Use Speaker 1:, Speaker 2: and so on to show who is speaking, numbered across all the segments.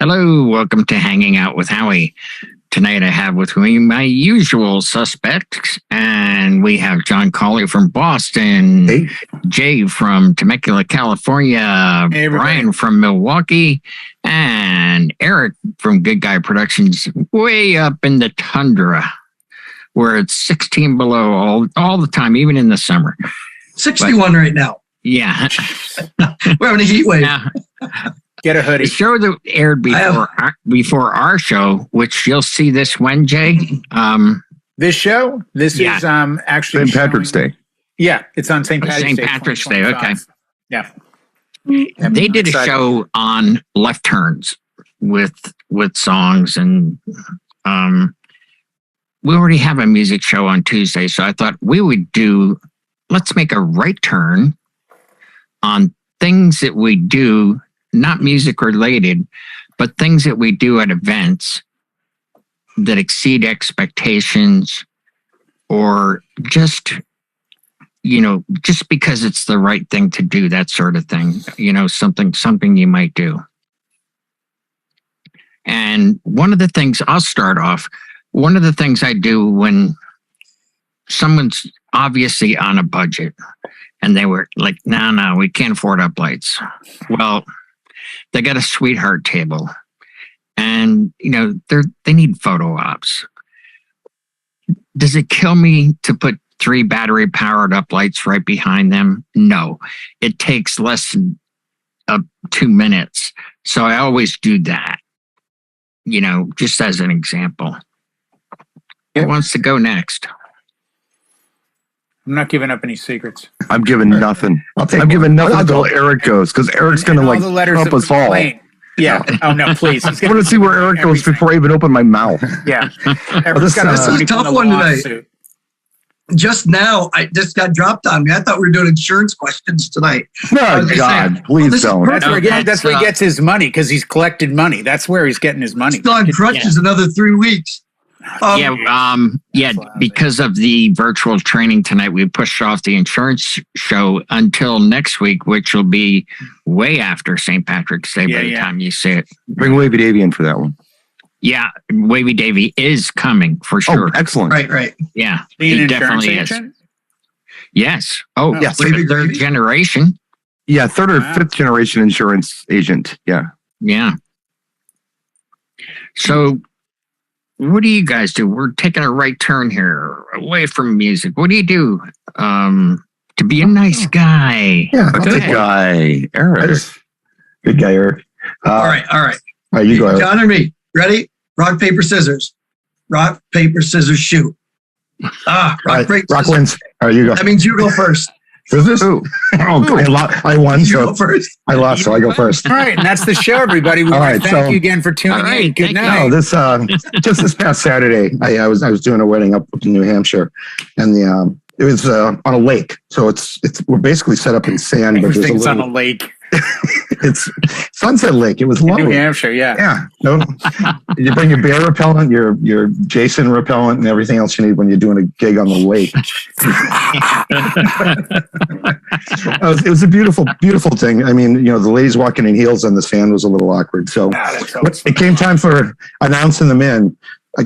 Speaker 1: Hello, welcome to Hanging Out with Howie. Tonight I have with me my usual suspects, and we have John Cawley from Boston,
Speaker 2: Hey.
Speaker 1: Jay from Temecula, California,
Speaker 3: Hey,
Speaker 1: Brian from Milwaukee, and Eric from Good Guy Productions, way up in the tundra, where it's 16 below all the time, even in the summer.
Speaker 4: 61 right now.
Speaker 1: Yeah.
Speaker 4: We're having a heat wave.
Speaker 1: Now,
Speaker 3: Get a hoodie.
Speaker 1: the show that aired before our show, which you'll see this Wednesday.
Speaker 3: This show? This is actually
Speaker 2: St. Patrick's Day.
Speaker 3: Yeah, it's on St. Patrick's Day.
Speaker 1: St. Patrick's Day, okay.
Speaker 3: Yeah.
Speaker 1: They did a show on left turns with songs, and we already have a music show on Tuesday, so I thought let's make a right turn on things that we do, not music related, but things that we do at events that exceed expectations, or just because it's the right thing to do, that sort of thing, something you might do. And one of the things I do when someone's obviously on a budget and they were like, no, we can't afford uplights. Well, they got a sweetheart table, and they need photo ops. Does it kill me to put 3 battery powered uplights right behind them? No, it takes less than 2 minutes. So I always do that, just as an example. Who wants to go next?
Speaker 3: I'm not giving up any secrets.
Speaker 2: I'm giving nothing. I'm giving nothing until Eric goes, because Eric's going to help us all.
Speaker 3: Yeah. Oh, no, please.
Speaker 2: I want to see where Eric goes before I even open my mouth.
Speaker 3: Yeah.
Speaker 4: This is a tough one tonight. Just now, I just got dropped on me. I thought we were doing insurance questions tonight.
Speaker 2: Oh, God, please don't.
Speaker 3: That's where he gets his money, because he's collected money. That's where he's getting his money.
Speaker 4: Still on crutches another 3 weeks.
Speaker 1: Because of the virtual training tonight, we pushed off the insurance show until next week, which will be way after St. Patrick's Day by the time you see it.
Speaker 2: Bring Wavy Davy in for that one.
Speaker 1: Yeah, Wavy Davy is coming for sure.
Speaker 2: Oh, excellent.
Speaker 4: Right.
Speaker 1: Yeah,
Speaker 3: he
Speaker 1: definitely is. Yes. Oh,
Speaker 2: yes.
Speaker 1: Third generation.
Speaker 2: Yeah, 3rd or 5th generation insurance agent. Yeah.
Speaker 1: Yeah. So, what do you guys do? We're taking a right turn here, away from music. What do you do to be a nice guy?
Speaker 2: Yeah, good guy, Eric. Good guy, Eric.
Speaker 4: All right.
Speaker 2: All right, you go, Eric.
Speaker 4: John or me? Ready? Rock, paper, scissors. Rock, paper, scissors, shoot. Rock, paper,
Speaker 2: Rock
Speaker 4: scissors.
Speaker 2: wins. All right, you go.
Speaker 4: That means you go first.
Speaker 2: Scissors? Oh, I won,
Speaker 4: You go first.
Speaker 2: I lost, so I go first.
Speaker 3: All right, and that's the show, everybody. We want to thank you again for tuning in. Good night.
Speaker 2: No, just this past Saturday, I was doing a wedding up in New Hampshire, and it was on a lake. So we're basically set up in sand, but
Speaker 3: everything's on a lake.
Speaker 2: It's Sunset Lake. It was lovely.
Speaker 3: New Hampshire, yeah.
Speaker 2: Yeah. No, you bring your bear repellent, your Jason repellent, and everything else you need when you're doing a gig on the lake. It was a beautiful, beautiful thing. I mean, the ladies walking in heels on the sand was a little awkward. So it came time for announcing them in.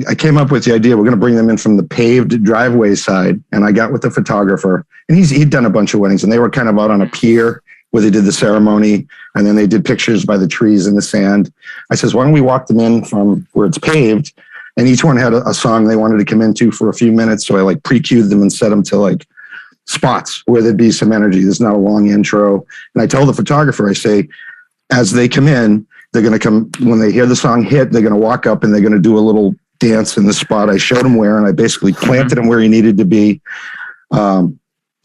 Speaker 2: I came up with the idea we're going to bring them in from the paved driveway side, and I got with the photographer, and he'd done a bunch of weddings, and they were kind of out on a pier where they did the ceremony, and then they did pictures by the trees in the sand. I says, why don't we walk them in from where it's paved? And each one had a song they wanted to come into for a few minutes. So I pre-cued them and set them to spots where there'd be some energy. There's not a long intro. And I tell the photographer, I say, as they come in, they're going to come, when they hear the song hit, they're going to walk up and they're going to do a little dance in the spot I showed him where, and I basically planted him where he needed to be. And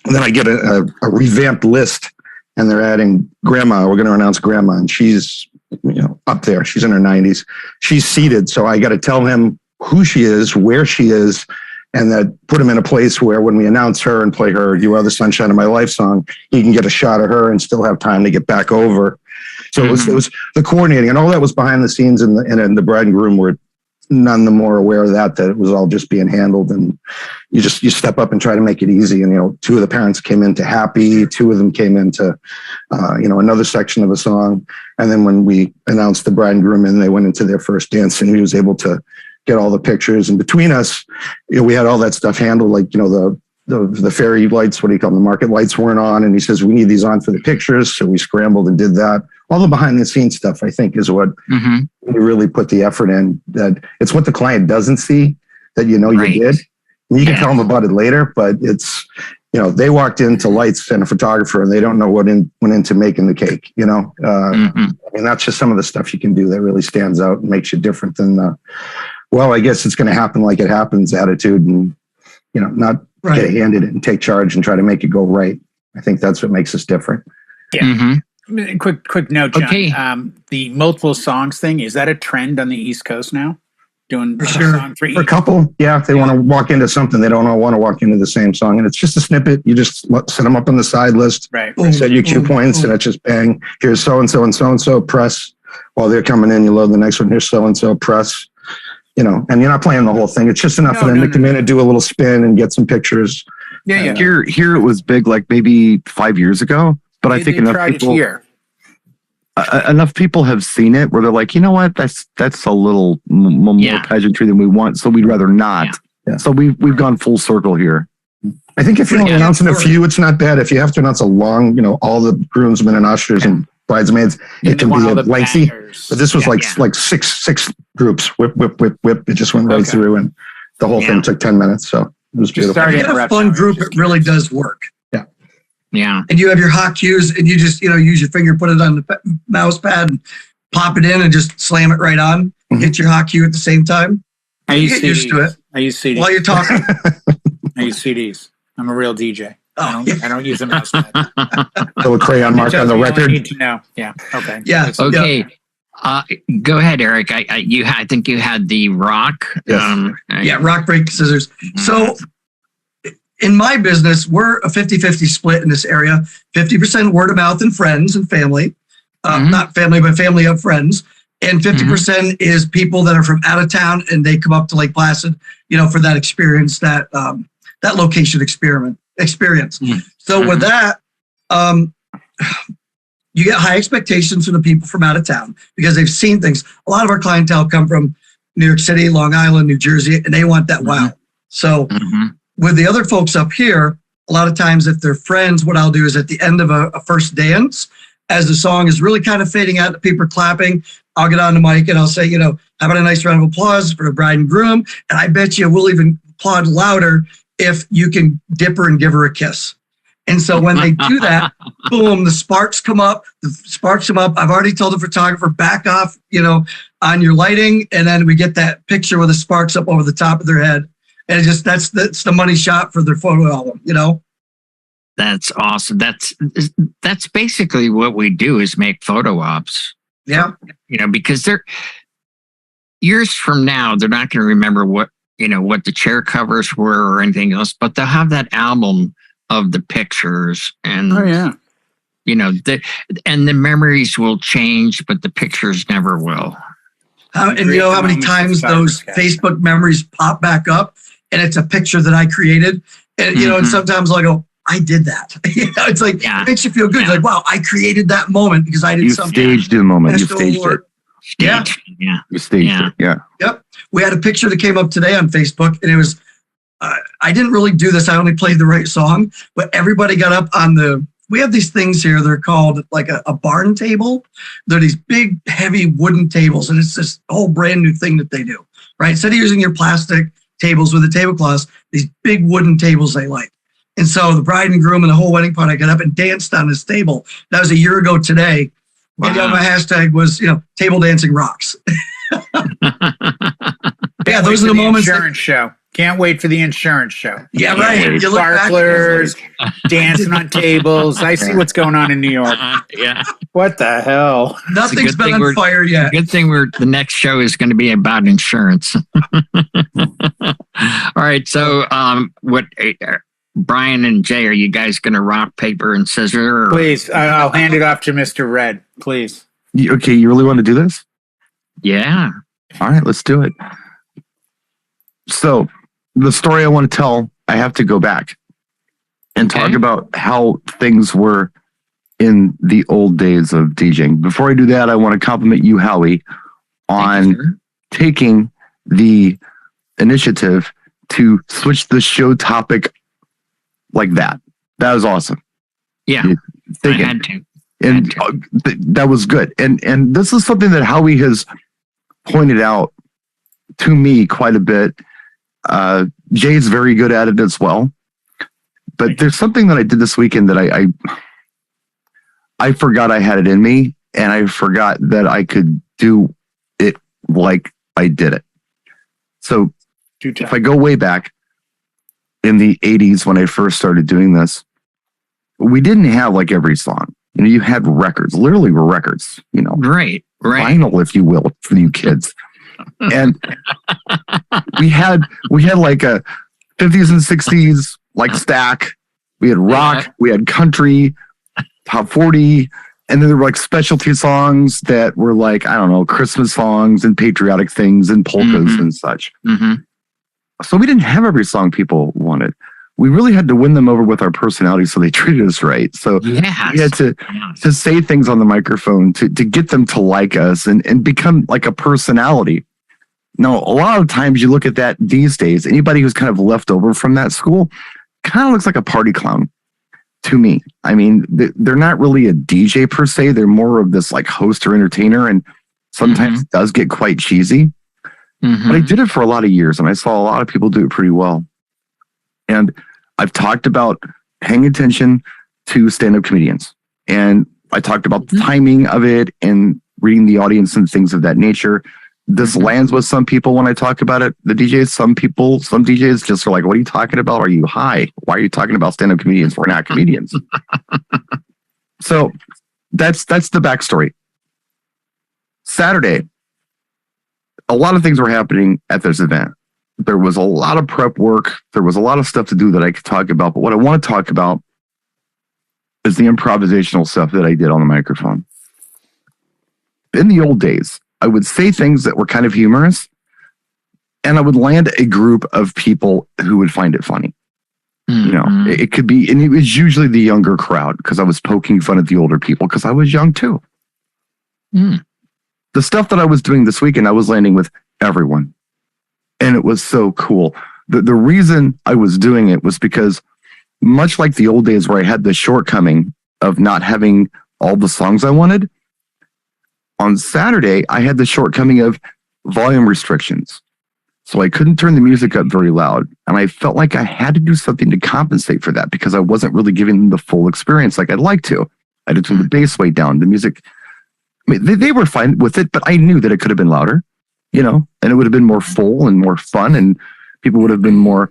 Speaker 2: then I get a revamped list, and they're adding Grandma. We're going to announce Grandma, and she's up there. She's in her 90s. She's seated, so I got to tell him who she is, where she is, and that put him in a place where when we announce her and play her "You Are the Sunshine of My Life" song, he can get a shot of her and still have time to get back over. So it was the coordinating, and all that was behind the scenes, and the bride and groom were none the more aware of that it was all just being handled, and you step up and try to make it easy. And, two of the parents came into Happy, two of them came into, another section of a song. And then when we announced the bride and groom and they went into their first dance, and he was able to get all the pictures. And between us, we had all that stuff handled, like, the fairy lights, what do you call them? The market lights weren't on. And he says, we need these on for the pictures. So we scrambled and did that. All the behind the scenes stuff, I think, is what we really put the effort in. That it's what the client doesn't see that, you did. And you can tell them about it later, but it's, they walked into lights and a photographer and they don't know what went into making the cake, and that's just some of the stuff you can do that really stands out and makes you different than I guess it's going to happen like it happens attitude, and, not get handed it and take charge and try to make it go right. I think that's what makes us different.
Speaker 3: Yeah. Quick note, John. Okay. The multiple songs thing, is that a trend on the East Coast now? Doing
Speaker 2: for sure. For a couple, if they want to walk into something, they don't want to walk into the same song, and it's just a snippet. You just set them up on the side list,
Speaker 3: right?
Speaker 2: Set your cue points, and it's just bang. Here's so and so and so and so. Press while they're coming in. You load the next one. Here's so and so. Press. And you're not playing the whole thing. It's just enough for them to come in and do a little spin and get some pictures.
Speaker 5: Yeah. Here it was big, like maybe 5 years ago, but I think enough people have seen it where they're like, you know what, that's a little more pageantry than we want, so we'd rather not. Yeah. So we've gone full circle here.
Speaker 2: I think if you're only announcing a few, it's not bad. If you have to announce a long, all the groomsmen and ushers and bridesmaids, it can be lengthy. But this was like six groups. Whip. It just went right through, and the whole thing took 10 minutes. So it was beautiful.
Speaker 4: If you get a fun group, it really does work.
Speaker 1: Yeah.
Speaker 4: And you have your hot cues, and you just, use your finger, put it on the mouse pad and pop it in and just slam it right on. Hit your hot cue at the same time.
Speaker 3: I use
Speaker 4: get used to it.
Speaker 3: I use CDs.
Speaker 4: While you're talking.
Speaker 3: I use CDs. I'm a real DJ.
Speaker 4: I
Speaker 3: don't use a mouse pad.
Speaker 2: Little crayon mark on the record.
Speaker 3: Need to know. Yeah. Okay.
Speaker 4: Yeah.
Speaker 1: Okay. Go ahead, Eric. I think you had the rock.
Speaker 2: Yes.
Speaker 4: Rock, break, scissors. So in my business, we're a 50-50 split in this area. 50% word of mouth and friends and family. Not family, but family of friends. And 50% is people that are from out of town and they come up to Lake Placid, for that experience, that location experience. So with that, you get high expectations from the people from out of town because they've seen things. A lot of our clientele come from New York City, Long Island, New Jersey, and they want that wow. So with the other folks up here, a lot of times if they're friends, what I'll do is at the end of a first dance, as the song is really kind of fading out, people are clapping, I'll get on the mic and I'll say, how about a nice round of applause for the bride and groom? And I bet you we'll even applaud louder if you can dip her and give her a kiss. And so when they do that, boom, the sparks come up. I've already told the photographer, back off, on your lighting. And then we get that picture with the sparks up over the top of their head. And that's the money shot for their photo album,
Speaker 1: That's awesome. That's basically what we do is make photo ops.
Speaker 4: Yeah.
Speaker 1: Because they're years from now, they're not going to remember what the chair covers were or anything else, but they'll have that album of the pictures and, and the memories will change, but the pictures never will.
Speaker 4: And you know how many times those Facebook memories pop back up and it's a picture that I created and, and sometimes I'll go, I did that. It's like, it makes you feel good. You're like, wow, I created that moment because I did something.
Speaker 5: You staged the moment. You staged it.
Speaker 1: Yeah.
Speaker 5: You staged it. Yeah.
Speaker 4: Yep. We had a picture that came up today on Facebook and it was, I didn't really do this. I only played the right song, but everybody got up on we have these things here. They're called like a barn table. They're these big, heavy wooden tables. And it's this whole brand new thing that they do, right? Instead of using your plastic tables with a tablecloth, these big wooden tables they like. And so the bride and groom and the whole wedding party got up and danced on this table. That was a year ago today. Wow. And my hashtag was, table dancing rocks. Yeah, those are the moments.
Speaker 3: Insurance show. Can't wait for the insurance show.
Speaker 4: Yeah, right.
Speaker 3: Sparklers, dancing on tables. I see what's going on in New York.
Speaker 1: Yeah.
Speaker 3: What the hell?
Speaker 4: Nothing's been on fire yet.
Speaker 1: Good thing the next show is going to be about insurance. All right. So, Brian and Jay, are you guys going to rock, paper, and scissors?
Speaker 3: Please, I'll hand it off to Mr. Red. Please.
Speaker 5: Okay, you really want to do this?
Speaker 1: Yeah.
Speaker 5: All right, let's do it. So the story I want to tell, I have to go back and talk about how things were in the old days of DJing. Before I do that, I want to compliment you, Howie, on taking the initiative to switch the show topic like that. That was awesome.
Speaker 1: Yeah, I had to.
Speaker 5: And that was good. And this is something that Howie has pointed out to me quite a bit. Jay's very good at it as well. But there's something that I did this weekend that I forgot I had it in me, and I forgot that I could do it like I did it. So if I go way back in the 80s when I first started doing this, we didn't have like every song. You know, you had records, literally were records, you know.
Speaker 1: Right.
Speaker 5: Vinyl, if you will, for you kids. And we had like a 50s and 60s like stack. We had rock, we had country, top 40, and then there were like specialty songs that were like, I don't know, Christmas songs and patriotic things and polkas and such. So we didn't have every song people wanted. We really had to win them over with our personality so they treated us right. So we had to say things on the microphone to get them to like us and become like a personality. Now, a lot of times you look at that these days, anybody who's kind of left over from that school kind of looks like a party clown to me. I mean, they're not really a DJ per se. They're more of this like host or entertainer, and sometimes it does get quite cheesy. But I did it for a lot of years, and I saw a lot of people do it pretty well. And I've talked about paying attention to stand-up comedians. And I talked about the timing of it and reading the audience and things of that nature. This lands with some people when I talk about it. The DJs, some DJs just are like, what are you talking about? Are you high? Why are you talking about stand-up comedians? We're not comedians. So that's the backstory. Saturday, a lot of things were happening at this event. There was a lot of prep work. There was a lot of stuff to do that I could talk about. But what I want to talk about is the improvisational stuff that I did on the microphone. In the old days, I would say things that were kind of humorous, and I would land a group of people who would find it funny. You know, it could be, and it was usually the younger crowd because I was poking fun at the older people because I was young too. The stuff that I was doing this weekend, I was landing with everyone. And it was so cool. The reason I was doing it was because much like the old days where I had the shortcoming of not having all the songs I wanted, on Saturday, I had the shortcoming of volume restrictions. So I couldn't turn the music up very loud. And I felt like I had to do something to compensate for that because I wasn't really giving them the full experience like I'd like to. I had to turn the bass way down. The music, I mean, they were fine with it, but I knew that it could have been louder. You know, and it would have been more full and more fun, and people would have been more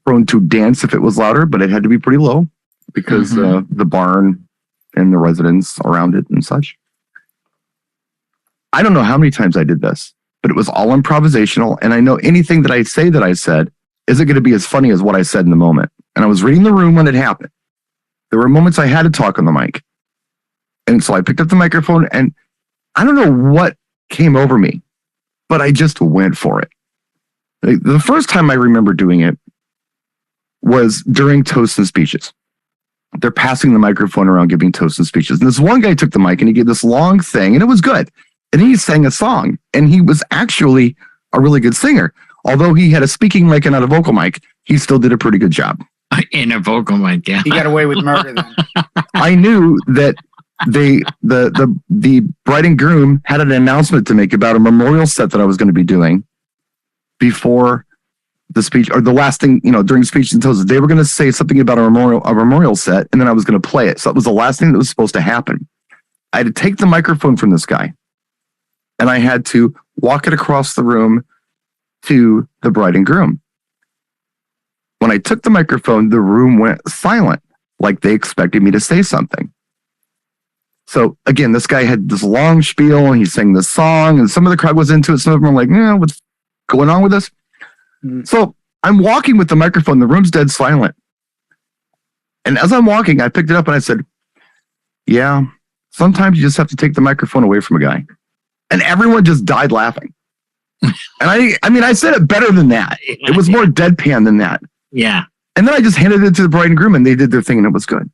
Speaker 5: prone to dance if it was louder, but it had to be pretty low because the barn and the residents around it and such. I don't know how many times I did this, but it was all improvisational, and I know anything that I say that I said isn't going to be as funny as what I said in the moment. And I was reading the room when it happened. There were moments I had to talk on the mic. And so I picked up the microphone, and I don't know what came over me, but I just went for it. The first time I remember doing it was during toasts and speeches. They're passing the microphone around giving toasts and speeches. And this one guy took the mic and he gave this long thing, and it was good. And he sang a song, and he was actually a really good singer. Although he had a speaking mic and not a vocal mic, he still did a pretty good job.
Speaker 1: In a vocal mic, yeah.
Speaker 3: He got away with murder then.
Speaker 5: I knew that the bride and groom had an announcement to make about a memorial set that I was going to be doing before the speech, or the last thing, you know, during speech and toast. They were going to say something about a memorial set, and then I was going to play it. So it was the last thing that was supposed to happen. I had to take the microphone from this guy, and I had to walk it across the room to the bride and groom. When I took the microphone, the room went silent, like they expected me to say something. So again, this guy had this long spiel, and he sang this song, and some of the crowd was into it. Some of them were like, "Yeah, what's going on with this?" So I'm walking with the microphone. The room's dead silent. And as I'm walking, I picked it up and I said, "Yeah, sometimes you just have to take the microphone away from a guy." And everyone just died laughing. And I said it better than that. It was more deadpan than that.
Speaker 1: Yeah.
Speaker 5: And then I just handed it to the bride and groom and they did their thing and it was good.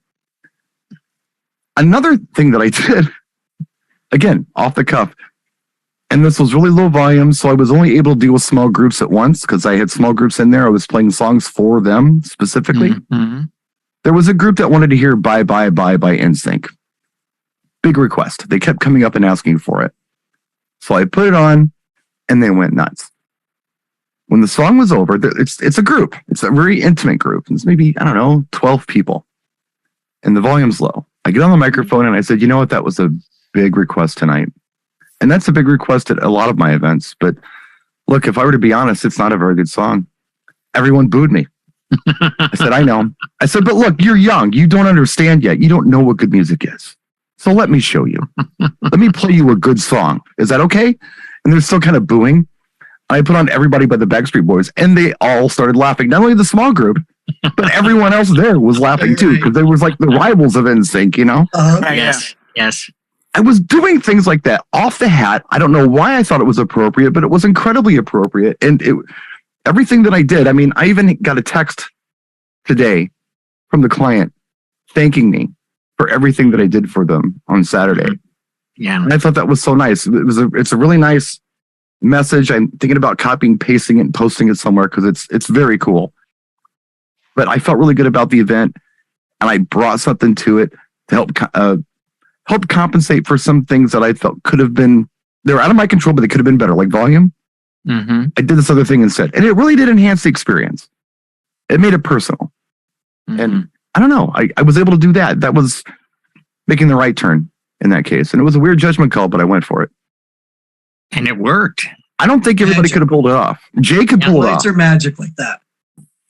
Speaker 5: Another thing that I did, again, off the cuff, and this was really low volume, so I was only able to deal with small groups at once because I had small groups in there. I was playing songs for them specifically.
Speaker 1: Mm-hmm.
Speaker 5: There was a group that wanted to hear Bye Bye Bye by NSYNC. Big request. They kept coming up and asking for it. So I put it on and they went nuts. When the song was over, it's a group. It's a very intimate group. It's maybe, 12 people. And the volume's low. I get on the microphone and I said, you know what? That was a big request tonight. And that's a big request at a lot of my events. But look, if I were to be honest, it's not a very good song. Everyone booed me. I said, I know. I said, but look, you're young. You don't understand yet. You don't know what good music is. So let me show you. Let me play you a good song. Is that okay? And they're still kind of booing. I put on Everybody by the Backstreet Boys, and they all started laughing. Not only the small group, but everyone else there was laughing too, because they was like the rivals of NSYNC,
Speaker 1: Yes.
Speaker 5: I was doing things like that off the hat. I don't know why I thought it was appropriate, but it was incredibly appropriate. And everything that I did, I even got a text today from the client thanking me for everything that I did for them on Saturday.
Speaker 1: Yeah.
Speaker 5: And I thought that was so nice. It's a really nice message. I'm thinking about copying, pasting it, and posting it somewhere because it's very cool. But I felt really good about the event, and I brought something to it to help compensate for some things that I felt could have been, they were out of my control, but they could have been better, like volume.
Speaker 1: Mm-hmm.
Speaker 5: I did this other thing instead, and it really did enhance the experience. It made it personal.
Speaker 1: Mm-hmm.
Speaker 5: And I don't know, I was able to do that. That was making the right turn in that case. And it was a weird judgment call, but I went for it.
Speaker 1: And it worked.
Speaker 5: I don't think everybody could have pulled it off. Jay could pull it off.
Speaker 4: Lights are magic like that.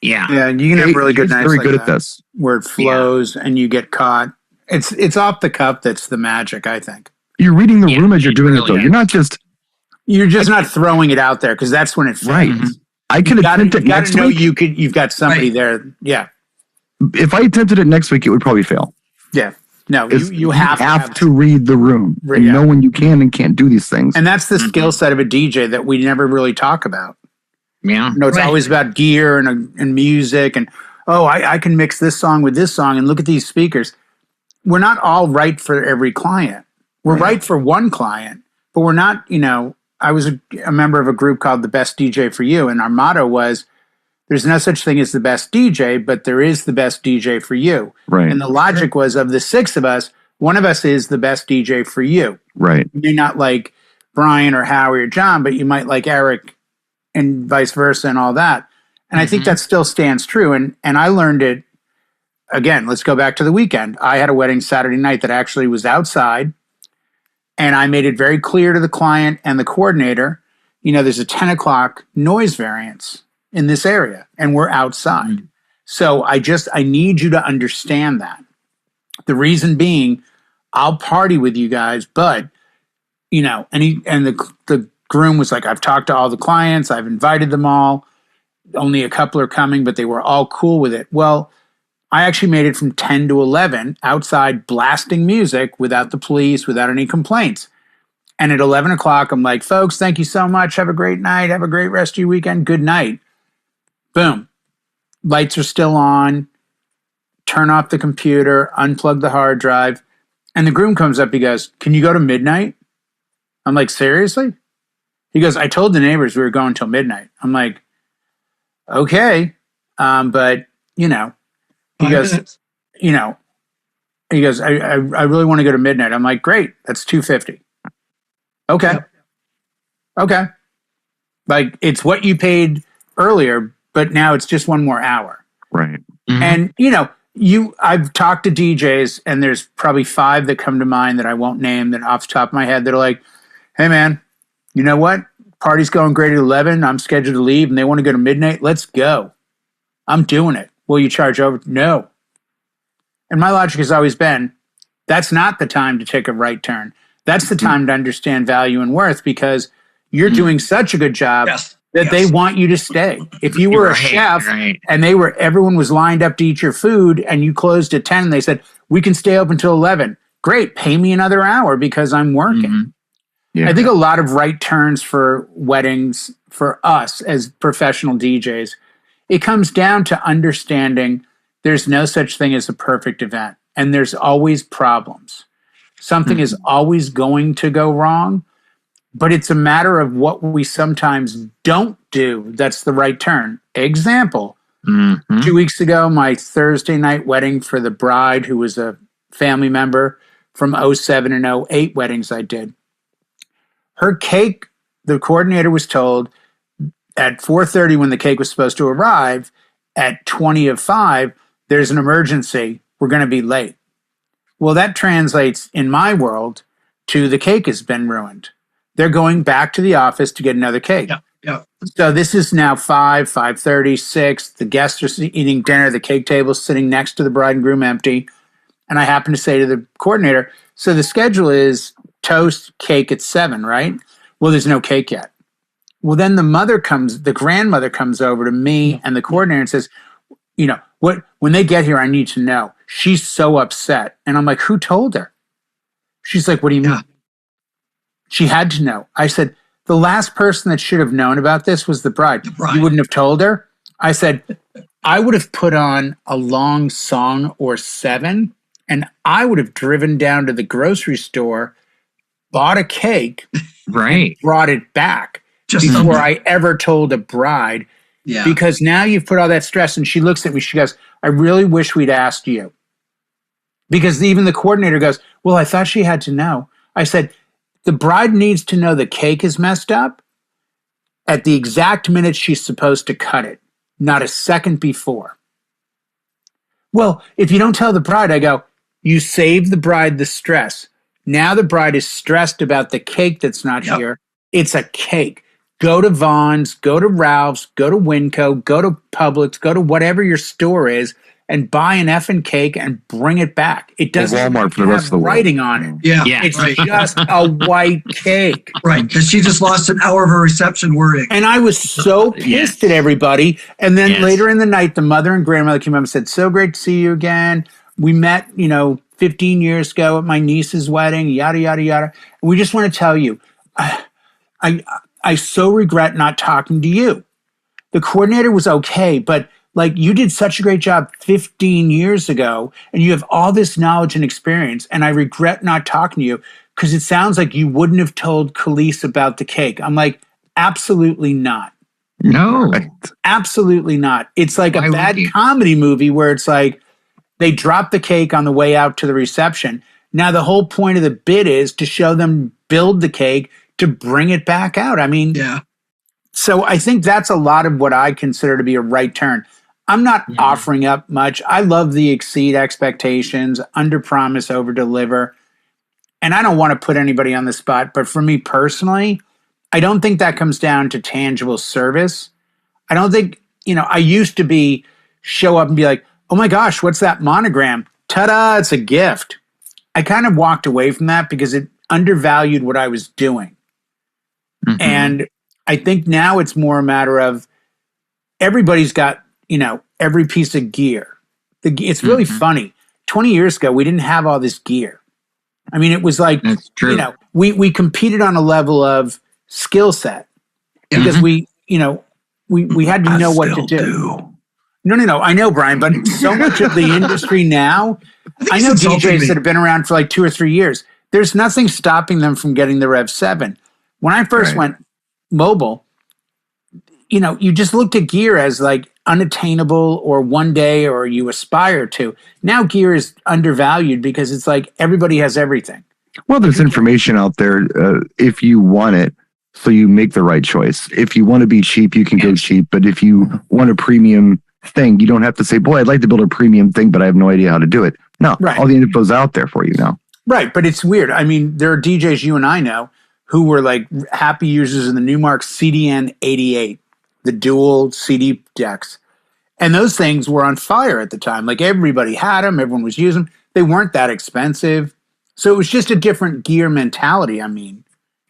Speaker 1: Yeah.
Speaker 3: Yeah, and you can have really good nights
Speaker 5: very
Speaker 3: like
Speaker 5: good
Speaker 3: that,
Speaker 5: at this.
Speaker 3: where it flows and you get caught. It's off the cuff that's the magic, I think.
Speaker 5: You're reading the room as you're doing it, though.
Speaker 1: is.
Speaker 5: You're just
Speaker 3: not throwing it out there because that's when it fails.
Speaker 5: right. I can attempt it next week.
Speaker 3: You've got somebody there. Yeah.
Speaker 5: If I attempted it next week, it would probably fail.
Speaker 3: Yeah. No, you have
Speaker 5: to read the room and know when you can and can't do these things.
Speaker 3: And that's the skill set of a DJ that we never really talk about.
Speaker 1: Yeah.
Speaker 3: It's always about gear and music and, I can mix this song with this song and look at these speakers. We're not all right for every client. We're right for one client, but we're not, I was a member of a group called the Best DJ for You. And our motto was, there's no such thing as the best DJ, but there is the best DJ for you.
Speaker 5: Right.
Speaker 3: And the logic was, of the six of us, one of us is the best DJ for you.
Speaker 5: Right.
Speaker 3: You may not like Brian or Howie or John, but you might like Eric and vice versa and all that. And I think that still stands true. And I learned it, again, let's go back to the weekend. I had a wedding Saturday night that actually was outside. And I made it very clear to the client and the coordinator, there's a 10 o'clock noise variance in this area and we're outside. Mm-hmm. So I need you to understand that. The reason being, I'll party with you guys, but, and the groom was like, I've talked to all the clients. I've invited them all. Only a couple are coming, but they were all cool with it. Well, I actually made it from 10 to 11 outside blasting music without the police, without any complaints. And at 11 o'clock, I'm like, folks, thank you so much. Have a great night. Have a great rest of your weekend. Good night. Boom. Lights are still on. Turn off the computer, unplug the hard drive. And the groom comes up. He goes, can you go to midnight? I'm like, seriously? He goes, I told the neighbors we were going till midnight. I'm like, okay. But, he goes, I really want to go to midnight. I'm like, great. That's $250. Okay. Yep. Okay. Like, it's what you paid earlier, but now it's just one more hour.
Speaker 5: Right.
Speaker 3: Mm-hmm. And, I've talked to DJs, and there's probably 5 that come to mind that I won't name that off the top of my head that are like, hey, man, you know what? Party's going great at 11. I'm scheduled to leave, and they want to go to midnight. Let's go. I'm doing it. Will you charge over? No. And my logic has always been, that's not the time to take a right turn. That's the time to understand value and worth, because you're doing such a good job that they want you to stay. If you were a chef and everyone was lined up to eat your food and you closed at 10 and they said, we can stay open until 11. Great. Pay me another hour because I'm working. Mm-hmm.
Speaker 5: Yeah.
Speaker 3: I think a lot of right turns for weddings for us as professional DJs, it comes down to understanding there's no such thing as a perfect event and there's always problems. Something is always going to go wrong, but it's a matter of what we sometimes don't do that's the right turn. Example, 2 weeks ago, my Thursday night wedding for the bride, who was a family member from '07 and '08 weddings I did. Her cake, the coordinator was told at 4:30 when the cake was supposed to arrive, at 20 of 5, there's an emergency. We're going to be late. Well, that translates in my world to the cake has been ruined. They're going back to the office to get another cake.
Speaker 4: Yeah.
Speaker 3: So this is now 5:30, 6. The guests are eating dinner. The cake table's sitting next to the bride and groom empty. And I happen to say to the coordinator, so the schedule is toast, cake at 7, right? Well, there's no cake yet. Well, then the grandmother comes over to me and the coordinator and says, when they get here, I need to know. She's so upset. And I'm like, who told her? She's like, what do you mean? She had to know. I said, the last person that should have known about this was the bride. You wouldn't have told her? I said, I would have put on a long song or 7, and I would have driven down to the grocery store, bought a cake,
Speaker 1: right,
Speaker 3: brought it back before I ever told a bride. Yeah. Because now you've put all that stress, and she looks at me, she goes, I really wish we'd asked you. Because even the coordinator goes, well, I thought she had to know. I said, the bride needs to know the cake is messed up at the exact minute she's supposed to cut it, not a second before. Well, if you don't tell the bride, I go, you save the bride the stress. Now the bride is stressed about the cake that's not here. It's a cake. Go to Vaughn's, go to Ralph's, go to Winco, go to Publix, go to whatever your store is, and buy an effing cake and bring it back. It doesn't
Speaker 5: Walmart for the rest of the world.
Speaker 3: Writing on it.
Speaker 4: Yeah.
Speaker 3: It's just a white cake.
Speaker 4: Right, because she just lost an hour of her reception worrying.
Speaker 3: And I was so pissed at everybody. And then later in the night, the mother and grandmother came up and said, so great to see you again. We met, 15 years ago at my niece's wedding, yada, yada, yada. And we just want to tell you, I so regret not talking to you. The coordinator was okay, but you did such a great job 15 years ago, and you have all this knowledge and experience, and I regret not talking to you because it sounds like you wouldn't have told Khalees about the cake. I'm like, absolutely not.
Speaker 1: No.
Speaker 5: Right.
Speaker 3: Absolutely not. It's like a bad comedy movie where it's like they drop the cake on the way out to the reception. Now the whole point of the bit is to show them build the cake to bring it back out. I mean, so I think that's a lot of what I consider to be a right turn. I'm not offering up much. I love the exceed expectations, under promise, over deliver. And I don't want to put anybody on the spot, but for me personally, I don't think that comes down to tangible service. I don't think, I used to show up and be like, oh my gosh, what's that monogram? Ta-da, it's a gift. I kind of walked away from that because it undervalued what I was doing. And I think now it's more a matter of everybody's got, every piece of gear. It's really funny. 20 years ago, we didn't have all this gear. I mean, it was like, we competed on a level of skill set because we had to know what to do. No. I know, Brian, but so much of the industry now, I know DJs that have been around for 2 or 3 years. There's nothing stopping them from getting the Rev 7. When I first went mobile, you just looked at gear as unattainable or one day or you aspire to. Now gear is undervalued because it's like everybody has everything.
Speaker 5: Well, there's information out there if you want it, so you make the right choice. If you want to be cheap, you can go cheap. But if you want a premium thing, you don't have to say, boy, I'd like to build a premium thing, but I have no idea how to do it. No, all the info's out there for you now. Right,
Speaker 3: but it's weird. I mean, there are DJs you and I know who were happy users of the Newmark CDN 88, the dual CD decks. And those things were on fire at the time. Everybody had them, everyone was using them. They weren't that expensive. So it was just a different gear mentality. I mean,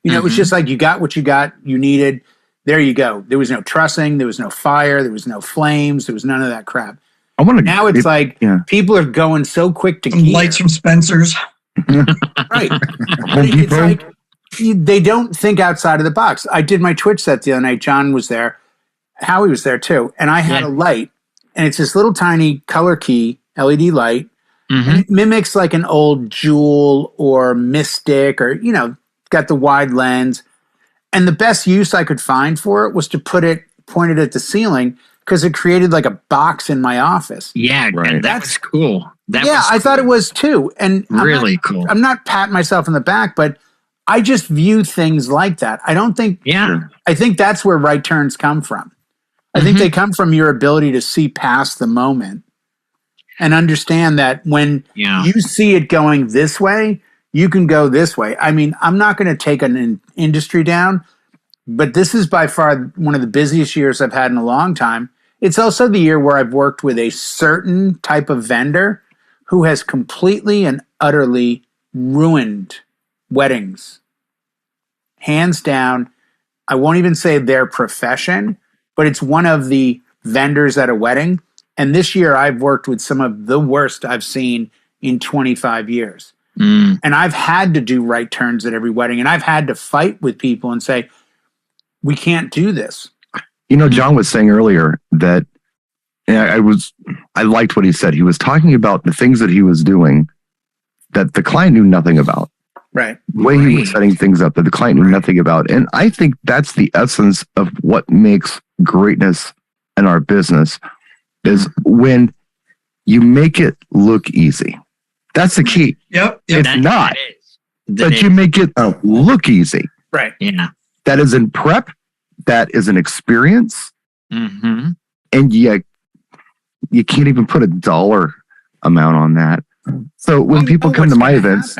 Speaker 3: it was just you got what you got, you needed. There you go. There was no trussing, there was no fire, there was no flames, there was none of that crap. Now it's people are going so quick to gear.
Speaker 4: Lights from Spencer's.
Speaker 3: Right. It's they don't think outside of the box. I did my Twitch set the other night. John was there. Howie was there too. And I had a light, and it's this little tiny color key LED light. And it mimics like an old Jewel or Mystic, or, got the wide lens. And the best use I could find for it was to point it at the ceiling, because it created like a box in my office.
Speaker 1: Yeah, right. That was cool.
Speaker 3: I thought it was too. And
Speaker 1: really cool.
Speaker 3: I'm not patting myself in the back, but I just view things like that. I don't think, I think that's where right turns come from. I think they come from your ability to see past the moment and understand that when you see it going this way, you can go this way. I mean, I'm not going to take an industry down, but this is by far one of the busiest years I've had in a long time. It's also the year where I've worked with a certain type of vendor who has completely and utterly ruined weddings. Hands down. I won't even say their profession, but it's one of the vendors at a wedding. And this year I've worked with some of the worst I've seen in 25 years. And I've had to do right turns at every wedding. And I've had to fight with people and say, we can't do this.
Speaker 5: John was saying earlier that I liked what he said. He was talking about the things that he was doing that the client knew nothing about.
Speaker 3: Right.
Speaker 5: The way he was setting things up that the client knew nothing about. And I think that's the essence of what makes greatness in our business, is when you make it look easy. That's the key.
Speaker 4: Yep.
Speaker 5: It's not. But you make it look easy.
Speaker 3: Right.
Speaker 1: Yeah.
Speaker 5: That is in prep. That is an experience. And you can't even put a dollar amount on that. So when people come to my events,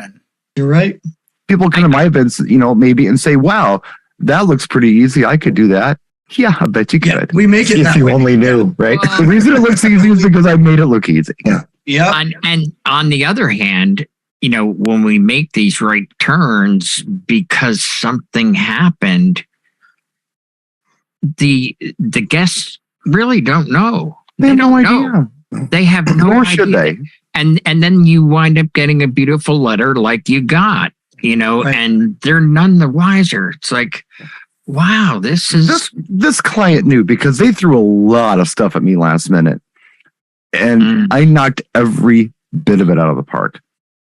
Speaker 4: you're right.
Speaker 5: People come to my events, maybe and say, wow, that looks pretty easy. I could do that. Yeah, I bet you could.
Speaker 4: We make it
Speaker 2: if you only knew, right?
Speaker 5: The reason it looks easy is because I made it look easy.
Speaker 4: Yeah.
Speaker 1: And on the other hand, when we make these right turns because something happened, the guests really don't know.
Speaker 5: They have no idea.
Speaker 1: They have no
Speaker 5: Nor
Speaker 1: idea.
Speaker 5: should they.
Speaker 1: And then you wind up getting a beautiful letter like you got, and they're none the wiser. It's like, wow,
Speaker 5: this client knew, because they threw a lot of stuff at me last minute, and I knocked every bit of it out of the park.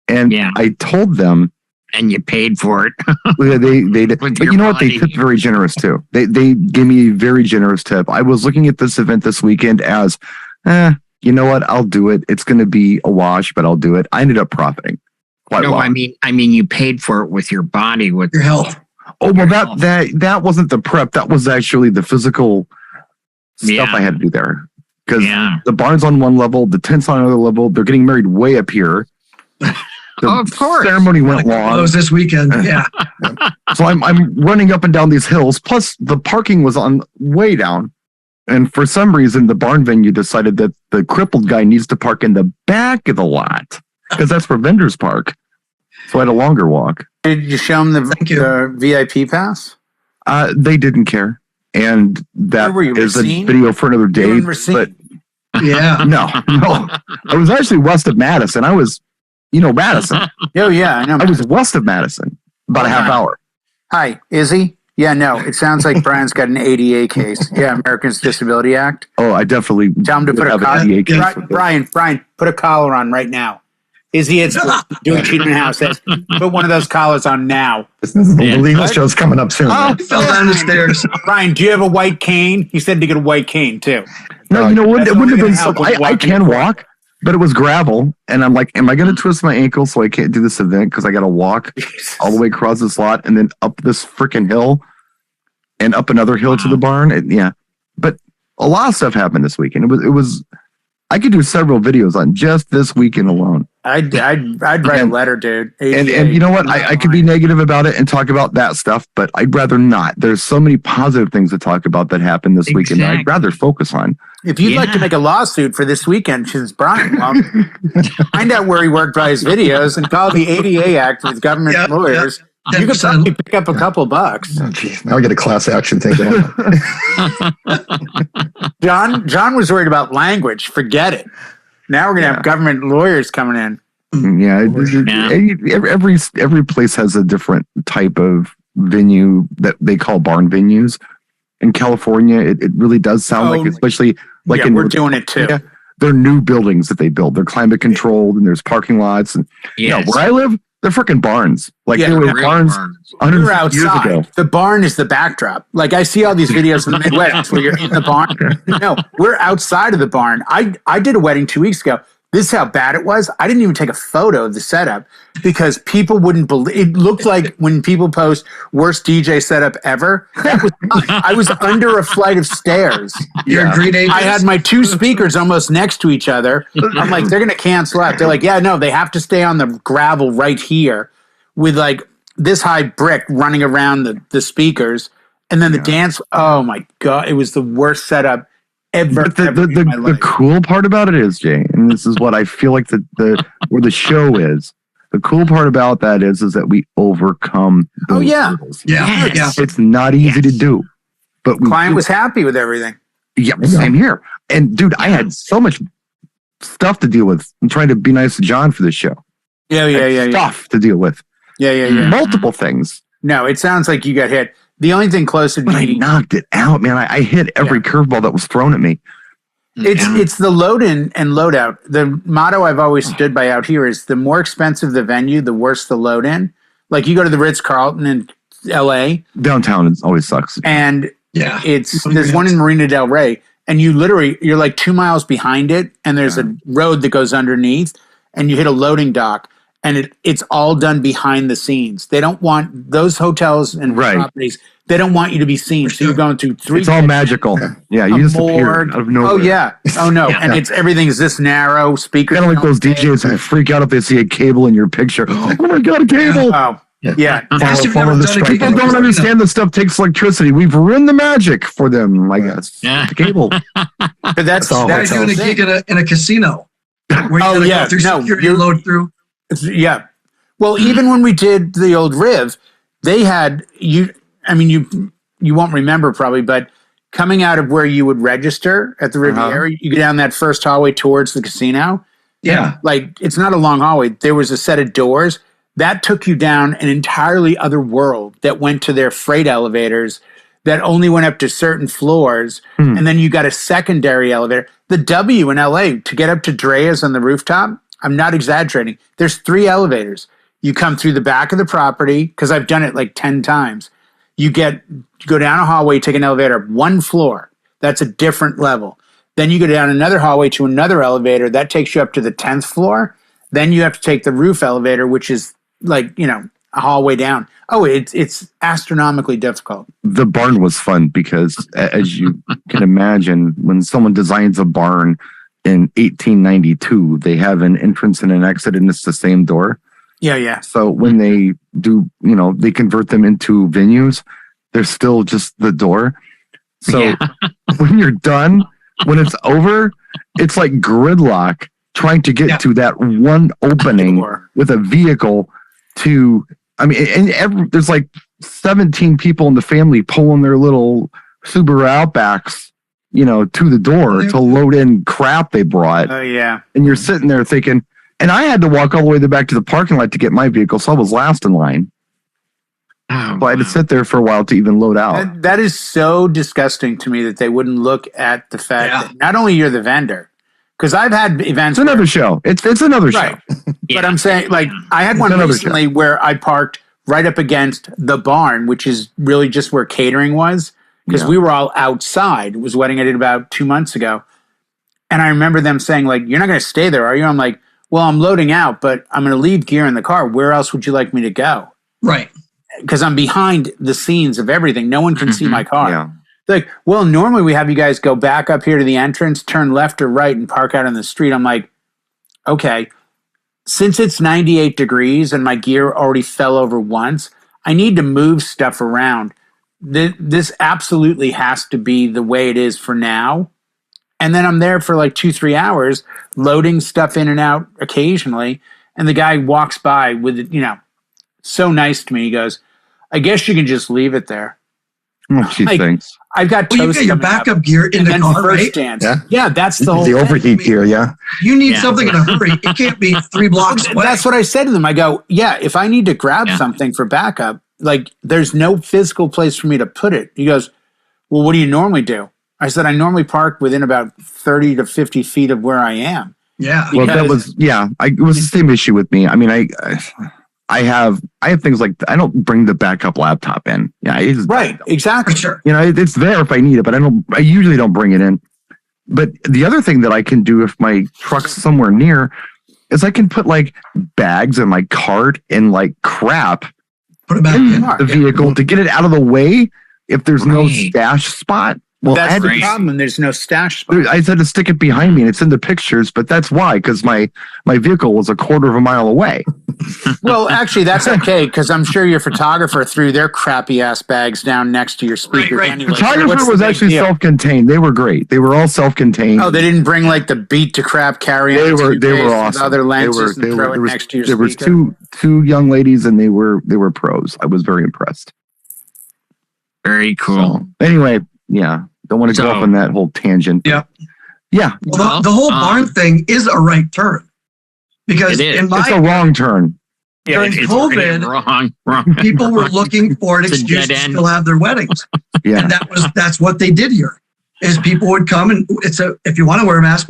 Speaker 5: And I told them,
Speaker 1: and you paid for it.
Speaker 5: they did. But you know what? They tipped very generous too. They gave me a very generous tip. I was looking at this event this weekend as, you know what? I'll do it. It's going to be a wash, but I'll do it. I ended up profiting quite well.
Speaker 1: I mean, you paid for it with your body, with
Speaker 4: your health.
Speaker 5: Oh, well, that wasn't the prep. That was actually the physical stuff I had to do there. Because the barn's on one level, the tent's on another level. They're getting married way up here.
Speaker 1: Of course.
Speaker 5: Ceremony went long.
Speaker 4: It was this weekend. Yeah.
Speaker 5: So I'm running up and down these hills. Plus, the parking was on way down. And for some reason, the barn venue decided that the crippled guy needs to park in the back of the lot, because that's where vendors park. So I had a longer walk.
Speaker 3: Did you show them the VIP pass?
Speaker 5: They didn't care. And that is a video for another day. But no. I was actually west of Madison. I was, Madison.
Speaker 3: Oh, yeah, I know.
Speaker 5: I was west of Madison, about a half hour.
Speaker 3: Hi, Izzy? Yeah, no, it sounds like Brian's got an ADA case. Yeah, Americans Disability Act.
Speaker 5: Oh, I definitely
Speaker 3: tell him to put a collar. Brian, put a collar on right now. Izzy, it's doing cheating in the house. Put one of those collars on now.
Speaker 2: The legal show's coming up soon.
Speaker 4: Oh, fell down the stairs.
Speaker 3: Brian, do you have a white cane? He said to get a white cane too.
Speaker 5: No, it wouldn't have been so. I can walk, but it was gravel, and I'm like, am I going to twist my ankle so I can't do this event because I got to walk all the way across this lot and then up this freaking hill and up another hill to the barn? But a lot of stuff happened this weekend. It was. I could do several videos on just this weekend alone.
Speaker 3: I'd write a letter, dude.
Speaker 5: And you know what? I could be negative about it and talk about that stuff, but I'd rather not. There's so many positive things to talk about that happened this weekend that I'd rather focus on.
Speaker 3: If you'd like to make a lawsuit for this weekend, since Brian, find out where he worked by his videos and call the ADA Act with government lawyers. You could probably pick up a couple bucks.
Speaker 2: Oh, geez. Now I get a class action thing going on.
Speaker 3: John was worried about language. Forget it. Now we're going to have government lawyers coming in.
Speaker 5: Yeah. Every place has a different type of venue that they call barn venues in California. It really does sound like, especially like
Speaker 3: we're doing it too.
Speaker 5: They're new buildings that they build. They're climate controlled and there's parking lots. And where I live, they're freaking barns. Like they were barns 100 years ago.
Speaker 3: The barn is the backdrop. Like I see all these videos in the Midwest where you're in the barn. No, we're outside of the barn. I did a wedding 2 weeks ago. This is how bad it was. I didn't even take a photo of the setup because people wouldn't believe. It looked like when people post worst DJ setup ever. I was under a flight of stairs.
Speaker 4: You're Green Acres.
Speaker 3: I had my 2 speakers almost next to each other. I'm like, they're going to cancel out. They're like, yeah, no, they have to stay on the gravel right here with like this high brick running around the speakers. And then the dance. Oh my God. It was the worst setup ever.
Speaker 5: But the cool part about it is, Jay, and this is what I feel like where the show is. The cool part about that is that we overcome. Hurdles. It's not easy to do, but
Speaker 3: client was happy with everything.
Speaker 5: Yeah, same here. And dude, I had so much stuff to deal with. I'm trying to be nice to John for this show. Stuff to deal with. Multiple things.
Speaker 3: No, it sounds like you got hit. The only thing closer to
Speaker 5: I knocked it out, man. I hit every curveball that was thrown at me.
Speaker 3: It's the load in and load out. The motto I've always stood by out here is the more expensive the venue, the worse the load in. Like you go to the Ritz-Carlton in LA.
Speaker 5: Downtown it always sucks.
Speaker 3: And there's one in Marina Del Rey, and you're like 2 miles behind it, and there's a road that goes underneath, and you hit a loading dock. And it's all done behind the scenes. They don't want those hotels and properties. They don't want you to be seen. So you're going through 3.
Speaker 5: It's all magical. Yeah, you just appear out of nowhere.
Speaker 3: Oh yeah. Oh no. And everything's this narrow. Speakers.
Speaker 5: Kind of like those DJs who freak out if they see a cable in your picture. Oh my God, a cable!
Speaker 3: Oh yeah.
Speaker 5: Follow the stripe. People don't understand that stuff takes electricity. We've ruined the magic for them. I guess.
Speaker 1: Yeah.
Speaker 5: The cable.
Speaker 3: But that's
Speaker 4: doing a gig in a casino. Where you go through security load through.
Speaker 3: Yeah. Well, even when we did the old Riv, they had you won't remember probably, but coming out of where you would register at the Riviera, you go down that first hallway towards the casino.
Speaker 4: Yeah.
Speaker 3: Like it's not a long hallway. There was a set of doors that took you down an entirely other world that went to their freight elevators that only went up to certain floors. And then you got a secondary elevator. The W in LA to get up to Drea's on the rooftop. I'm not exaggerating. There's 3 elevators. You come through the back of the property, because I've done it like 10 times. You go down a hallway, take an elevator up 1 floor. That's a different level. Then you go down another hallway to another elevator. That takes you up to the 10th floor. Then you have to take the roof elevator, which is like, a hallway down. Oh, it's astronomically difficult.
Speaker 5: The barn was fun because, as you can imagine, when someone designs a barn, in 1892, they have an entrance and an exit, and it's the same door.
Speaker 3: Yeah.
Speaker 5: So when they do, they convert them into venues, they're still just the door. So when you're done, when it's over, it's like gridlock trying to get to that one opening with a vehicle there's like 17 people in the family pulling their little Subaru Outbacks to the door to load in crap they brought.
Speaker 3: Oh, yeah.
Speaker 5: And you're sitting there thinking, and I had to walk all the way back to the parking lot to get my vehicle, so I was last in line. I had to sit there for a while to even load out.
Speaker 3: That is so disgusting to me that they wouldn't look at the fact that not only you're the vendor, because I've had events.
Speaker 5: It's another show. It's another show.
Speaker 3: But I'm saying, like, I had one recently where I parked right up against the barn, which is really just where catering was. Because we were all outside. It was a wedding I did about 2 months ago. And I remember them saying, like, you're not going to stay there, are you? I'm like, well, I'm loading out, but I'm going to leave gear in the car. Where else would you like me to go?
Speaker 4: Right.
Speaker 3: Because I'm behind the scenes of everything. No one can see my car.
Speaker 5: Yeah.
Speaker 3: Like, well, normally we have you guys go back up here to the entrance, turn left or right, and park out on the street. I'm like, okay, since it's 98 degrees and my gear already fell over once, I need to move stuff around. This absolutely has to be the way it is for now. And then I'm there for like 2-3 hours loading stuff in and out occasionally. And the guy walks by with, so nice to me. He goes, I guess you can just leave it there.
Speaker 5: Thanks.
Speaker 3: I've got
Speaker 4: you get your backup gear in the car, right?
Speaker 3: Dance. Yeah, that's the whole
Speaker 2: the overheat gear. Yeah,
Speaker 4: you need something in a hurry. It can't be 3 blocks away.
Speaker 3: That's what I said to them. I go, yeah, if I need to grab something for backup, like, there's no physical place for me to put it. He goes, well, what do you normally do? I said, I normally park within about 30 to 50 feet of where I am.
Speaker 4: Yeah.
Speaker 5: Well, that was it was the same issue with me. I mean, I have things like I don't bring the backup laptop in. Yeah,
Speaker 3: right, exactly.
Speaker 4: For sure.
Speaker 5: You know, it's there if I need it, but I usually don't bring it in. But the other thing that I can do if my truck's somewhere near is I can put like bags in my cart and like crap
Speaker 4: Put it back
Speaker 5: in
Speaker 4: in.
Speaker 5: the vehicle to get it out of the way if there's no stash spot. Well,
Speaker 3: that's the problem. There's no stash spot.
Speaker 5: I had to stick it behind me, and it's in the pictures. But that's why, because my vehicle was a quarter of a mile away.
Speaker 3: Well, actually, that's okay because I'm sure your photographer threw their crappy ass bags down next to your speakers.
Speaker 4: Right.
Speaker 3: Anyway.
Speaker 5: Photographer was actually self-contained. They were great. They were all self-contained.
Speaker 3: Oh, they didn't bring like the beat to crap carry.
Speaker 5: They were awesome.
Speaker 3: Other lenses
Speaker 5: they were
Speaker 3: next to your
Speaker 5: there
Speaker 3: speaker.
Speaker 5: was two young ladies, and they were pros. I was very impressed.
Speaker 1: Very cool.
Speaker 5: So, anyway, yeah. Don't want to go off on that whole tangent.
Speaker 4: Yeah.
Speaker 5: Yeah.
Speaker 4: Well, the whole barn thing is a right turn. Because
Speaker 5: it's a wrong turn.
Speaker 4: During COVID,
Speaker 1: wrong.
Speaker 4: people were looking for an excuse to still have their weddings.
Speaker 5: Yeah.
Speaker 4: And that's what they did here. Is people would come and if you want to wear a mask,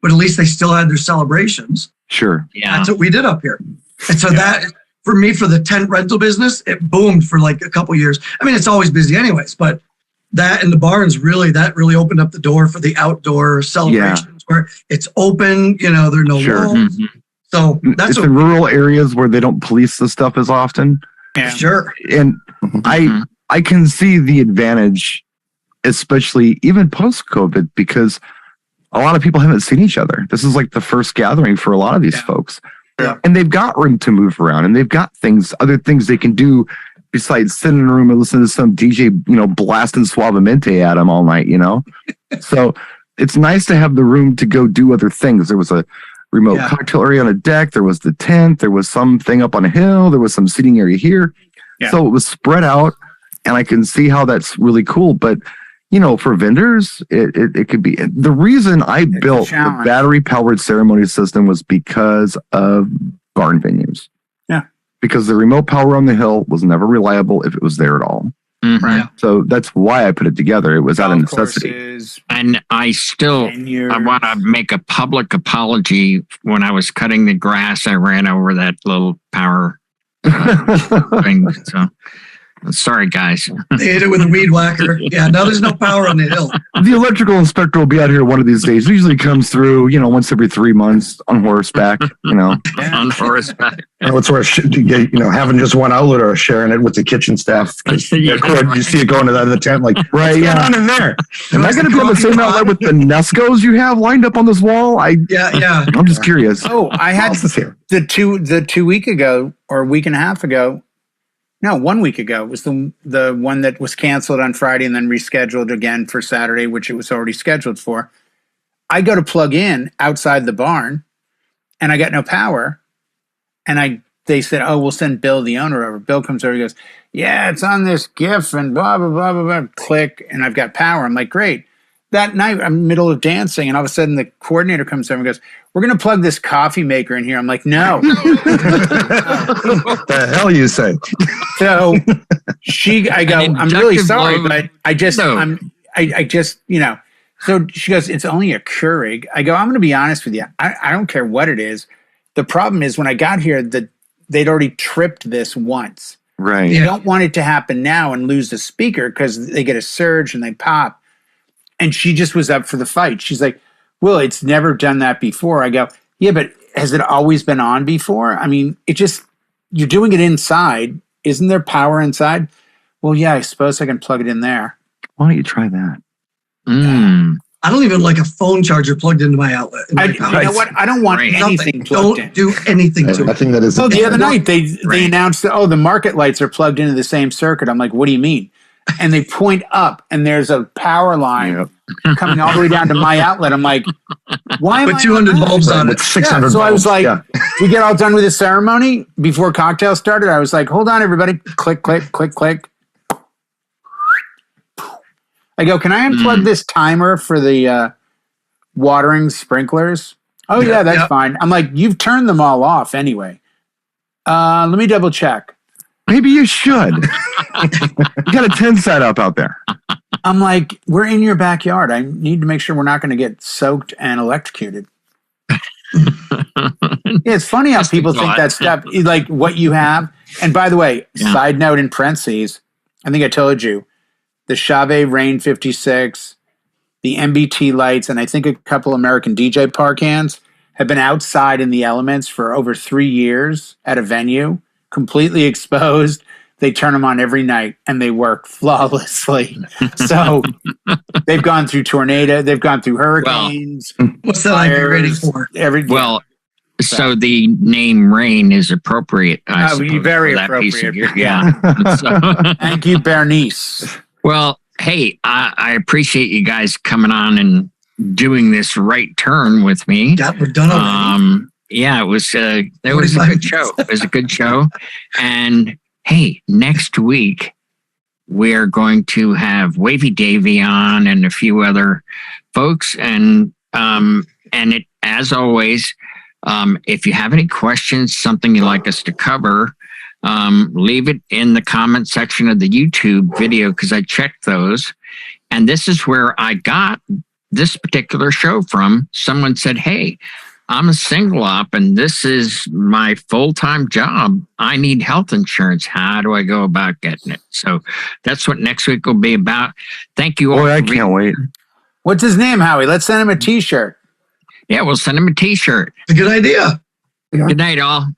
Speaker 4: but at least they still had their celebrations.
Speaker 5: Sure.
Speaker 1: Yeah.
Speaker 4: That's what we did up here. And so that for me, for the tent rental business, it boomed for like a couple years. I mean, it's always busy anyways, but that and the barns really opened up the door for the outdoor celebrations where it's open, there are no walls.
Speaker 1: Mm-hmm.
Speaker 4: So that's
Speaker 5: in rural areas where they don't police the stuff as often.
Speaker 3: Yeah.
Speaker 4: Sure.
Speaker 5: And I can see the advantage, especially even post-COVID, because a lot of people haven't seen each other. This is like the first gathering for a lot of these folks.
Speaker 4: Yeah.
Speaker 5: And they've got room to move around, and they've got other things they can do besides sitting in a room and listen to some DJ, blasting Suavemente at them all night, So it's nice to have the room to go do other things. There was a remote cocktail area on a deck. There was the tent. There was something up on a hill. There was some seating area here. Yeah. So it was spread out, and I can see how that's really cool. But, for vendors, it could be. The reason I built the battery-powered ceremony system was because of barn venues. Because the remote power on the hill was never reliable if it was there at all.
Speaker 1: Mm-hmm.
Speaker 4: Right.
Speaker 5: So that's why I put it together. It was out of necessity.
Speaker 1: And I want to make a public apology. When I was cutting the grass, I ran over that little power thing. So sorry, guys.
Speaker 4: They hit it with a weed whacker. Yeah, now there's no power on the hill.
Speaker 5: The electrical inspector will be out here one of these days. He usually comes through, once every 3 months on horseback,
Speaker 1: On horseback.
Speaker 2: It's where, having just one outlet or sharing it with the kitchen staff. You see it going to the other tent, like,
Speaker 5: right,
Speaker 2: what's going on in there?
Speaker 5: Am I going to be on the same outlet with the Nescos you have lined up on this wall? I'm just curious.
Speaker 3: Oh, I had the 2 week ago or a week and a half ago. No, 1 week ago was the one that was canceled on Friday and then rescheduled again for Saturday, which it was already scheduled for. I go to plug in outside the barn, and I got no power. And they said, "Oh, we'll send Bill, the owner, over." Bill comes over, he goes, "Yeah, it's on this GIF and blah blah blah blah blah." Click, and I've got power. I'm like, "Great." That night, I'm in the middle of dancing, and all of a sudden, the coordinator comes over and goes, "We're going to plug this coffee maker in here." I'm like, "No."
Speaker 2: The hell you say?
Speaker 3: So I go, "I'm really sorry, but I just, So she goes, "It's only a Keurig." I go, "I'm going to be honest with you. I don't care what it is. The problem is when I got here, they'd already tripped this once.
Speaker 5: Right.
Speaker 3: You don't want it to happen now and lose the speaker because they get a surge and they pop." And she just was up for the fight. She's like, "Well, it's never done that before." I go, "Yeah, but has it always been on before? I mean, you're doing it inside. Isn't there power inside?" "Well, yeah, I suppose I can plug it in there."
Speaker 5: Why don't you try that?
Speaker 4: I don't even like a phone charger plugged into my outlet.
Speaker 3: You know what? I don't want anything plugged in.
Speaker 4: Don't do anything to it.
Speaker 2: Nothing that is.
Speaker 3: So the other night they announced that, the market lights are plugged into the same circuit. I'm like, "What do you mean?" And they point up, and there's a power line coming all the way down to my outlet. I'm like, "Why am I?"
Speaker 4: With 200 bulbs on it.
Speaker 2: 600
Speaker 3: So
Speaker 2: bulbs.
Speaker 3: I was like, we get all done with the ceremony before cocktail started. I was like, "Hold on, everybody." Click, click, click, click. I go, "Can I unplug this timer for the watering sprinklers?" "Oh, yeah, that's fine." I'm like, "You've turned them all off anyway." Let me double check.
Speaker 5: Maybe you should. You got a tent set up out there.
Speaker 3: I'm like, we're in your backyard. I need to make sure we're not going to get soaked and electrocuted. It's funny how people think that stuff, like what you have. And by the way, side note in parentheses, I think I told you, the Chauvet Rain 56, the MBT lights, and I think a couple American DJ par cans have been outside in the elements for over 3 years at a venue, completely exposed. They turn them on every night and they work flawlessly. So they've gone through tornado, they've gone through hurricanes.
Speaker 4: What's that fires, rating for?
Speaker 1: So the name Rain is appropriate. I suppose,
Speaker 3: very appropriate. Thank you, Bernice.
Speaker 1: Well, hey, I appreciate you guys coming on and doing this right turn with me.
Speaker 4: Yeah, we're done already.
Speaker 1: Yeah, it was a good show. It was a good show. And hey, next week we're going to have Wavy Davy on and a few other folks. And it, as always, if you have any questions, something you'd like us to cover, leave it in the comment section of the YouTube video, because I checked those. And this is where I got this particular show from. Someone said, hey, I'm a single op and this is my full-time job. I need health insurance. How do I go about getting it? So that's what next week will be about. Thank you all.
Speaker 5: Boy, I can't wait.
Speaker 3: What's his name, Howie? Let's send him a t-shirt.
Speaker 1: Yeah, we'll send him a t-shirt.
Speaker 4: It's a good idea.
Speaker 1: Good night, all.